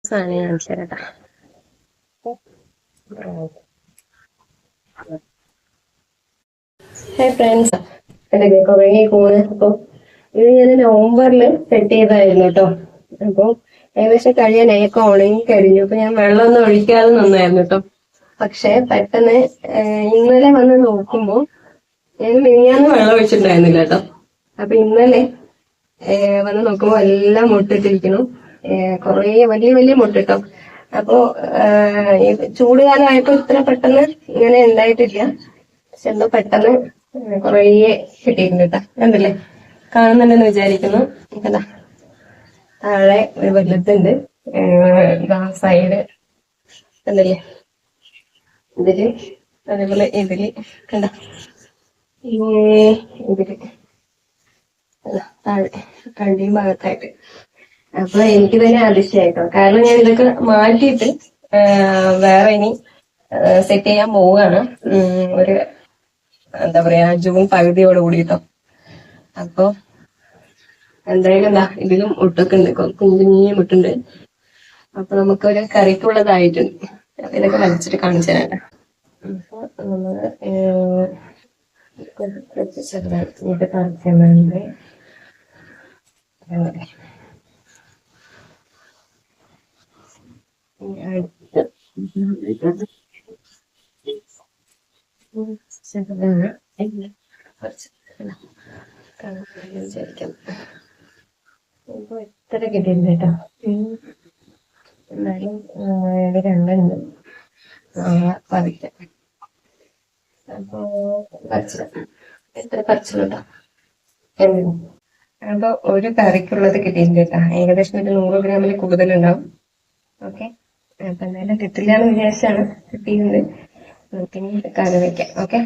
സാധനം കാണിച്ചു തരാട്ടാ. Hi friends, എന്തൊക്കെ കുറേ കൂണ്. അപ്പൊ ഇത് ഞാൻ നവംബറിൽ സെറ്റ് ചെയ്തായിരുന്നു കേട്ടോ. അപ്പൊ ഏകദേശം കഴിയാനൊക്കെ ഉണങ്ങി കഴിഞ്ഞു. അപ്പൊ ഞാൻ വെള്ളമൊന്നും ഒഴിക്കാതെ നിന്നായിരുന്നു കേട്ടോ. പക്ഷെ പെട്ടെന്ന് ഇന്നലെ വന്ന് നോക്കുമ്പോ ഞാൻ മിനിഞ്ഞാന്ന് വെള്ളം ഒഴിച്ചിട്ടുണ്ടായിരുന്നില്ല കേട്ടോ. അപ്പൊ ഇന്നലെ വന്ന് നോക്കുമ്പോ എല്ലാം മുട്ടിട്ടിരിക്കുന്നു. കുറേ വലിയ വലിയ മുട്ടിട്ടോ. അപ്പോ ചൂടുകാലം ആയപ്പോ ഇത്ര പെട്ടെന്ന് ഇങ്ങനെ ഉണ്ടായിട്ടില്ല. പക്ഷെ എന്തോ പെട്ടെന്ന് കുറേ കിട്ടിയിട്ടുണ്ട് കേട്ടോ. കണ്ടില്ലേ, കാണുന്നുണ്ടെന്ന് വിചാരിക്കുന്നു. കണ്ടാ, താഴെ ഒരു വലുതുണ്ട്, സൈഡ് കണ്ടില്ലേ, ഇതില് അതേപോലെ ഇതില് കണ്ട, ഇതില് താഴെ കണ്ടിയും ഭാഗത്തായിട്ട്. അപ്പൊ എനിക്ക് തന്നെ അതിശയായിട്ടോ. കാരണം ഞാൻ ഇതൊക്കെ മാറ്റിയിട്ട് വേറെ ഇനി സെറ്റ് ചെയ്യാൻ പോവുകയാണ്. ഒരു എന്താ പറയാ, ജൂൺ പകുതിയോട് കൂടിട്ടോ. അപ്പൊ എന്തായാലും എന്താ, ഇതിലും മുട്ടൊക്കെ ഉണ്ട്, കുഞ്ഞു മുട്ടുണ്ട്. അപ്പൊ നമുക്കൊരു കറിക്കുള്ളതായിട്ടുണ്ട്. അപ്പൊ ഇതൊക്കെ വലിച്ചിട്ട് കാണിച്ചു തരാം. അപ്പൊ നമ്മള് ചെറുതായിട്ട് കാണിച്ചുണ്ട്. വിചാരിക്കാം. ഇപ്പൊ എത്ര കിട്ടിയിട്ടുണ്ട് കേട്ടോ. എന്നാലും ഇത് രണ്ടുണ്ട്, പറിക്കാം. അപ്പൊ എത്ര പറിച്ചിട്ടുണ്ടോ? അപ്പൊ ഒരു കറിക്കുള്ളത് കിട്ടിയിട്ടുണ്ട് കേട്ടോ. ഏകദേശം ഒരു 100 ഗ്രാമിൽ കൂടുതലുണ്ടാവും. ഓക്കെ, അപ്പൊ എന്തായാലും കിട്ടില്ല എന്ന് വിചാരിച്ചാണ് കിട്ടിയിട്ടുണ്ട്. നമുക്കിനി കറി വെക്കാം. ഓക്കെ.